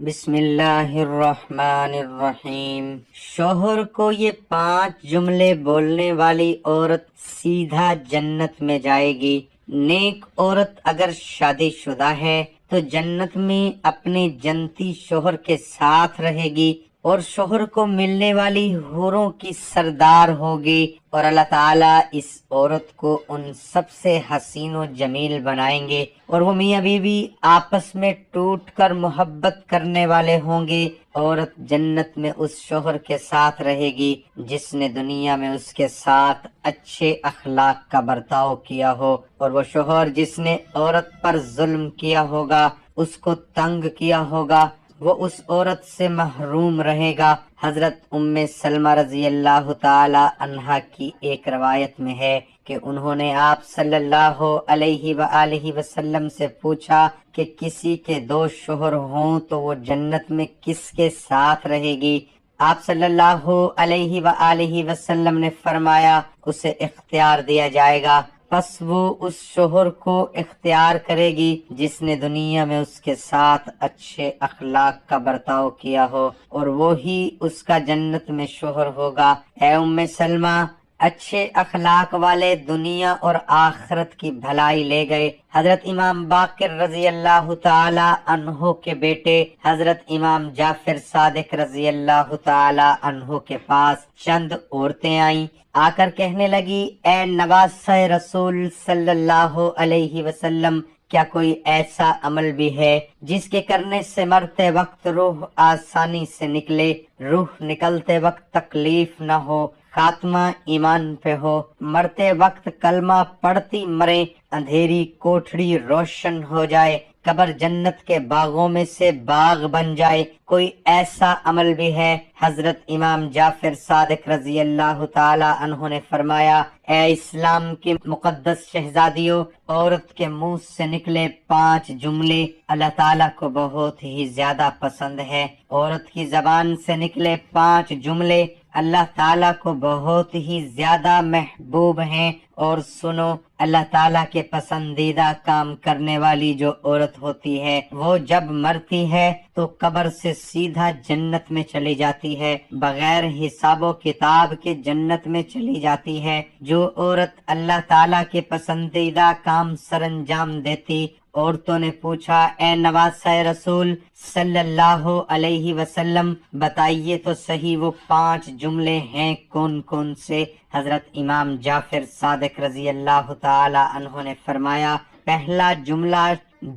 بسم اللہ الرحمن الرحیم۔ شوہر کو یہ 5 جملے بولنے والی عورت سیدھا جنت میں جائے گی۔ نیک عورت اگر شادی شدہ ہے تو جنت میں اپنے جنتی شوہر کے ساتھ رہے گی اور شوہر کو ملنے والی حوروں کی سردار ہوگی، اور اللہ تعالیٰ اس عورت کو ان سب سے حسین و جمیل بنائیں گے، اور وہ میاں بیوی آپس میں ٹوٹ کر محبت کرنے والے ہوں گے۔ عورت جنت میں اس شوہر کے ساتھ رہے گی جس نے دنیا میں اس کے ساتھ اچھے اخلاق کا برتاؤ کیا ہو، اور وہ شوہر جس نے عورت پر ظلم کیا ہوگا، اس کو تنگ کیا ہوگا، وہ اس عورت سے محروم رہے گا۔ حضرت ام سلمہ رضی اللہ تعالی عنہا کی ایک روایت میں ہے کہ انہوں نے آپ صلی اللہ علیہ وآلہ وسلم سے پوچھا کہ کسی کے 2 شوہر ہوں تو وہ جنت میں کس کے ساتھ رہے گی؟ آپ صلی اللہ علیہ وآلہ وسلم نے فرمایا اسے اختیار دیا جائے گا، پس وہ اس شوہر کو اختیار کرے گی جس نے دنیا میں اس کے ساتھ اچھے اخلاق کا برتاؤ کیا ہو، اور وہی اس کا جنت میں شوہر ہوگا۔ اے ام سلمہ، اچھے اخلاق والے دنیا اور آخرت کی بھلائی لے گئے۔ حضرت امام باقر رضی اللہ تعالی عنہ کے بیٹے حضرت امام جعفر صادق رضی اللہ تعالی عنہ کے پاس چند عورتیں آئیں، آ کر کہنے لگی، اے نواسہ رسول صلی اللہ علیہ وسلم، کیا کوئی ایسا عمل بھی ہے جس کے کرنے سے مرتے وقت روح آسانی سے نکلے، روح نکلتے وقت تکلیف نہ ہو، خاتمہ ایمان پہ ہو، مرتے وقت کلمہ پڑھتی مرے، اندھیری کوٹھڑی روشن ہو جائے، قبر جنت کے باغوں میں سے باغ بن جائے؟ کوئی ایسا عمل بھی ہے؟ حضرت امام جعفر صادق رضی اللہ تعالی عنہ نے فرمایا، اے اسلام کی مقدس شہزادیوں، عورت کے منہ سے نکلے 5 جملے اللہ تعالیٰ کو بہت ہی زیادہ پسند ہے۔ عورت کی زبان سے نکلے 5 جملے اللہ تعالیٰ کو بہت ہی زیادہ محبوب ہیں، اور سنو، اللہ تعالیٰ کے پسندیدہ کام کرنے والی جو عورت ہوتی ہے وہ جب مرتی ہے تو قبر سے سیدھا جنت میں چلی جاتی ہے، بغیر حساب و کتاب کے جنت میں چلی جاتی ہے۔ جو عورت اللہ تعالیٰ کے پسندیدہ کام سر انجام دیتی۔ عورتوں نے پوچھا، اے نواسہ رسول صلی اللہ علیہ وسلم، بتائیے تو صحیح وہ 5 جملے ہیں کون کون سے؟ حضرت امام جعفر صادق رضی اللہ تعالی عنہ نے فرمایا، پہلا جملہ،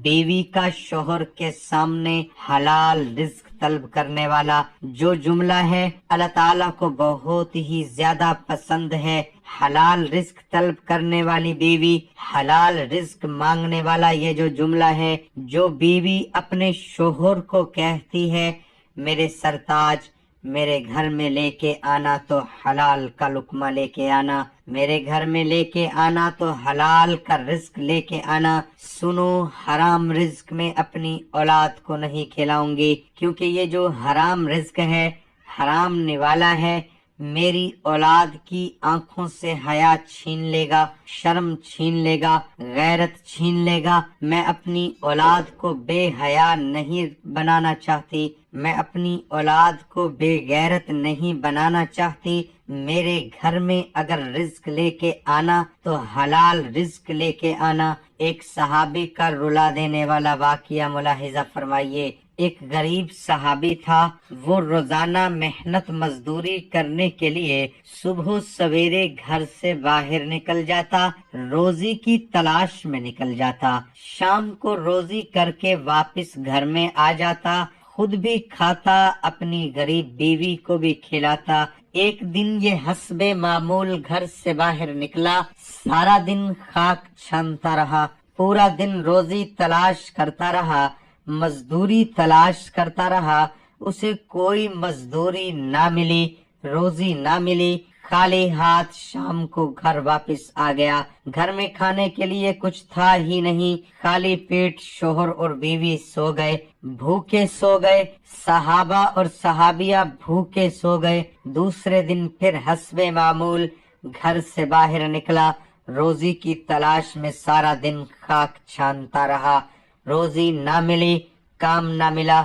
بیوی کا شوہر کے سامنے حلال رزق طلب کرنے والا۔ جو جملہ ہے اللہ تعالیٰ کو بہت ہی زیادہ پسند ہے، حلال رزق طلب کرنے والی بیوی، حلال رزق مانگنے والا یہ جو جملہ ہے، جو بیوی اپنے شوہر کو کہتی ہے، میرے سرتاج، میرے گھر میں لے کے آنا تو حلال کا لقمہ لے کے آنا، میرے گھر میں لے کے آنا تو حلال کا رزق لے کے آنا، سنو، حرام رزق میں اپنی اولاد کو نہیں کھلاؤں گی، کیونکہ یہ جو حرام رزق ہے، حرام نوالا ہے، میری اولاد کی آنکھوں سے حیا چھین لے گا، شرم چھین لے گا، غیرت چھین لے گا۔ میں اپنی اولاد کو بے حیا نہیں بنانا چاہتی، میں اپنی اولاد کو بے غیرت نہیں بنانا چاہتی۔ میرے گھر میں اگر رزق لے کے آنا تو حلال رزق لے کے آنا۔ ایک صحابی کا رلا دینے والا واقعہ ملاحظہ فرمائیے۔ ایک غریب صحابی تھا، وہ روزانہ محنت مزدوری کرنے کے لیے صبح سویرے گھر سے باہر نکل جاتا، روزی کی تلاش میں نکل جاتا، شام کو روزی کر کے واپس گھر میں آ جاتا، خود بھی کھاتا، اپنی غریب بیوی کو بھی کھلاتا۔ ایک دن یہ حسب معمول گھر سے باہر نکلا، سارا دن خاک چھانتا رہا، پورا دن روزی تلاش کرتا رہا، مزدوری تلاش کرتا رہا، اسے کوئی مزدوری نہ ملی، روزی نہ ملی، خالی ہاتھ شام کو گھر واپس آ گیا۔ گھر میں کھانے کے لیے کچھ تھا ہی نہیں، خالی پیٹ شوہر اور بیوی سو گئے، بھوکے سو گئے، صحابہ اور صحابیہ بھوکے سو گئے۔ دوسرے دن پھر حسب معمول گھر سے باہر نکلا، روزی کی تلاش میں سارا دن خاک چھانتا رہا، روزی نہ ملی، کام نہ ملا،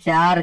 4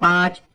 5,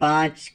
5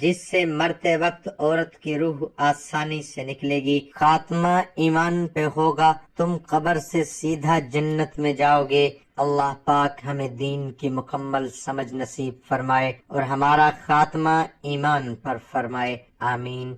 جس سے مرتے وقت عورت کی روح آسانی سے نکلے گی۔ خاتمہ ایمان پہ ہوگا، تم قبر سے سیدھا جنت میں جاؤ گے۔ اللہ پاک ہمیں دین کی مکمل سمجھ نصیب فرمائے اور ہمارا خاتمہ ایمان پر فرمائے، آمین۔